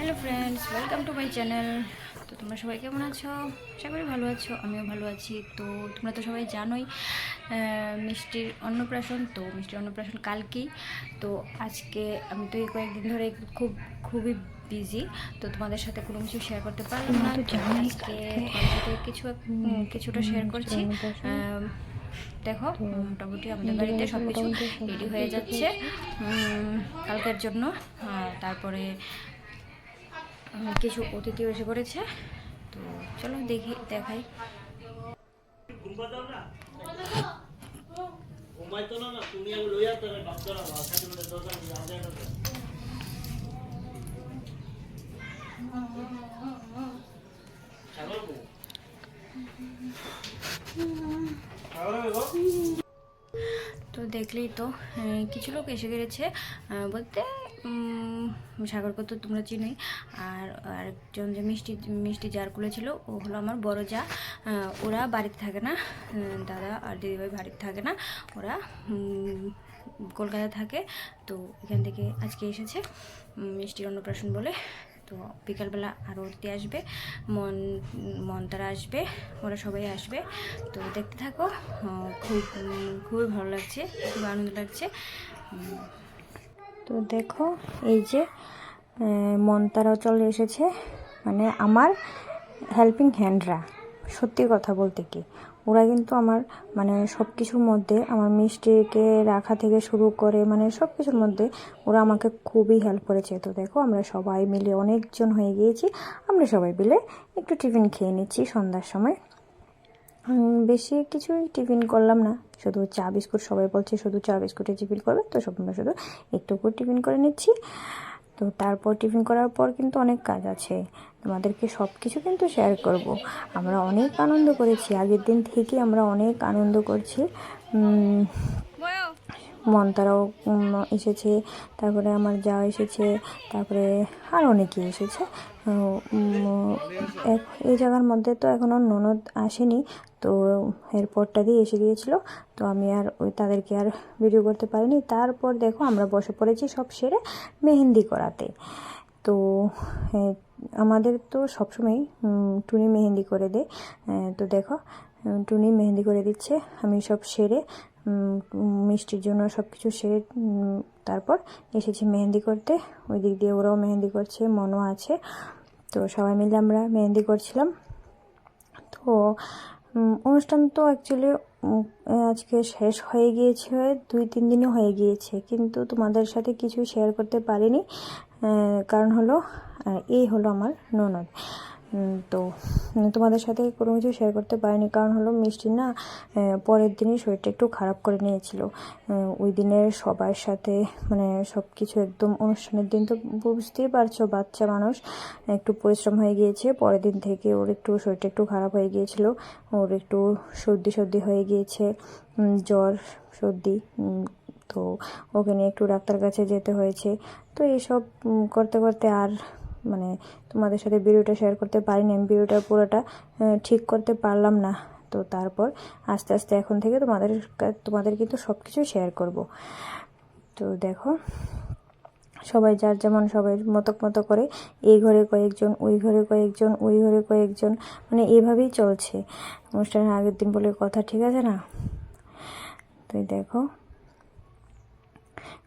Hello friends, welcome to my channel. তো তোমরা সবাই কেমন আছো? আশা করি ভালো আছো, আমিও ভালো আছি। তো তোমরা তো সবাই জানোই মিষ্টির অন্নপ্রাশন। তো মিষ্টির অন্নপ্রাশন কালকেই। তো আজকে আমি তো এই কয়েকদিন ধরে খুবই বিজি, তো তোমাদের সাথে কোনো কিছু শেয়ার করতে পারলাম না। তো আজকে তোমাদের সাথে কিছুটা শেয়ার করছি। দেখো, মোটামুটি আমাদের বাড়িতে সব কিছু রেডি হয়ে যাচ্ছে কালকের জন্য। তারপরে কিছু অতিথিও এসে পড়েছে। তো চলো দেখাই। তো দেখলেই তো কিছু লোক এসে গেছে বলতে সাগরকে তো তোমরা চিনোই। আর আরেকজন যে মিষ্টি জার ছিল, ও হলো আমার বড় যা। ওরা বাড়িতে থাকে না, দাদা আর দিদিভাই বাড়িতে থাকে না, ওরা কলকাতা থাকে। তো এখান থেকে আজকে এসেছে মিষ্টির অন্নপ্রাশন বলে। তো বিকালবেলা আরও অতিথি আসবে, মনতারা আসবে, ওরা সবাই আসবে। তো দেখতে থাকো, খুবই ভালো লাগছে, খুব আনন্দ লাগছে। তো দেখো, এই যে মনতারাও চলে এসেছে, মানে আমার হেল্পিং হ্যান্ডরা। সত্যি কথা বলতে কি, ওরা কিন্তু আমার মানে সব কিছুর মধ্যে, আমার মিষ্টিকে রাখা থেকে শুরু করে মানে সব কিছুর মধ্যে ওরা আমাকে খুবই হেল্প করেছে। তো দেখো, আমরা সবাই মিলে অনেকজন হয়ে গিয়েছি, আমরা সবাই মিলে একটু টিফিন খেয়ে নিচ্ছি সন্ধ্যার সময়। বেশি কিছুই টিফিন করলাম না, শুধু চা বিস্কুট। সবাই বলছে শুধু চা বিস্কুটে টিফিন করবে, তো সব আমরা শুধু একটু করে টিফিন করে নিচ্ছি। তো তারপর টিফিন করার পর কিন্তু অনেক কাজ আছে, তোমাদেরকে সব কিছু কিন্তু শেয়ার করব। আমরা অনেক আনন্দ করেছি, আগের দিন থেকে আমরা অনেক আনন্দ করছি। মনতারাও এসেছে, তারপরে আমার যা এসেছে, তারপরে আর অনেকেই এসেছে। এই জায়গার মধ্যে তো এখনও ননদ আসেনি, তো এরপরটা দিয়ে এসে গিয়েছিল। তো আমি আর তাদেরকে আর ভিডিও করতে পারিনি। তারপর দেখো, আমরা বসে পড়েছি সব সেরে মেহেন্দি করাতে। তো আমাদের তো সবসময় টুনি মেহেন্দি করে দেয়। তো দেখো, টুনি মেহেন্দি করে দিচ্ছে। আমি সব সেরে মিষ্টির জন্য সব কিছু সেরে তারপর এসেছি মেহেন্দি করতে। ওই দিক দিয়ে ওরাও মেহেন্দি করছে, মনও আছে। তো সবাই মিলে আমরা মেহেন্দি করছিলাম। তো অনুষ্ঠান তো অ্যাকচুয়ালি আজকে শেষ হয়ে গিয়েছে, 2-3 দিনও হয়ে গিয়েছে, কিন্তু তোমাদের সাথে কিছু শেয়ার করতে পারিনি। কারণ হলো এই হলো আমার ননদ। তো তোমাদের সাথে কোনো কিছু শেয়ার করতে পারিনি, কারণ হলো মিষ্টি না পরের দিনই শরীরটা একটু খারাপ করে নিয়েছিল। ওই দিনের সবার সাথে মানে সব কিছু একদম অনুষ্ঠানের দিন তো বুঝতেই পারছো, বাচ্চা মানুষ, একটু পরিশ্রম হয়ে গিয়েছে। পরের দিন থেকে ওর একটু শরীরটা একটু খারাপ হয়ে গিয়েছিল, ওর একটু সর্দি হয়ে গিয়েছে, জ্বর সর্দি। তো ওকে নিয়ে একটু ডাক্তার কাছে যেতে হয়েছে। তো এইসব করতে করতে আর মানে তোমাদের সাথে ভিডিওটা শেয়ার করতে পারিনি, আমি ভিডিওটা পুরোটা ঠিক করতে পারলাম না। তো তারপর আস্তে আস্তে এখন থেকে তোমাদের কিন্তু সব কিছু শেয়ার করব। তো দেখো, সবাই যার যেমন সবাই মতো করে এই ঘরে কয়েকজন, ওই ঘরে কয়েকজন, ওই ঘরে কয়েকজন, মানে এভাবেই চলছে অনুষ্ঠানের আগের দিন বলে কথা, ঠিক আছে না? তো দেখো,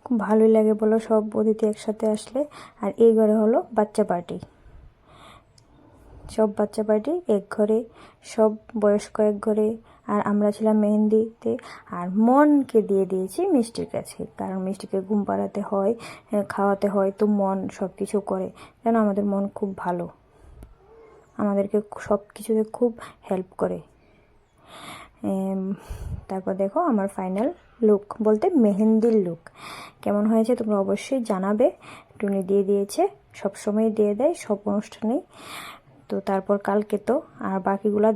খুব ভালোই লাগে বলো সব অতিথি একসাথে আসলে। আর এই ঘরে হলো বাচ্চা পার্টি, সব বাচ্চা পার্টি এক ঘরে, সব বয়স্ক এক ঘরে। আর আমরা ছিলাম মেহেন্দিতে। আর মনকে দিয়ে দিয়েছি মিষ্টির কাছে, কারণ মিষ্টিকে ঘুম পাড়াতে হয়, খাওয়াতে হয়। তো মন সব কিছু করে, যেন আমাদের মন খুব ভালো, আমাদেরকে সব কিছুতে খুব হেল্প করে। তারপর দেখো আমার ফাইনাল লুক বলতে মেহেন্দির লুক কেমন হয়েছে তোমরা অবশ্যই জানাবে। টুনি দিয়ে দিয়েছে, সব সময় দিয়ে দেয় সব অনুষ্ঠানেই। তো তারপর কালকে তো আর বাকিগুলা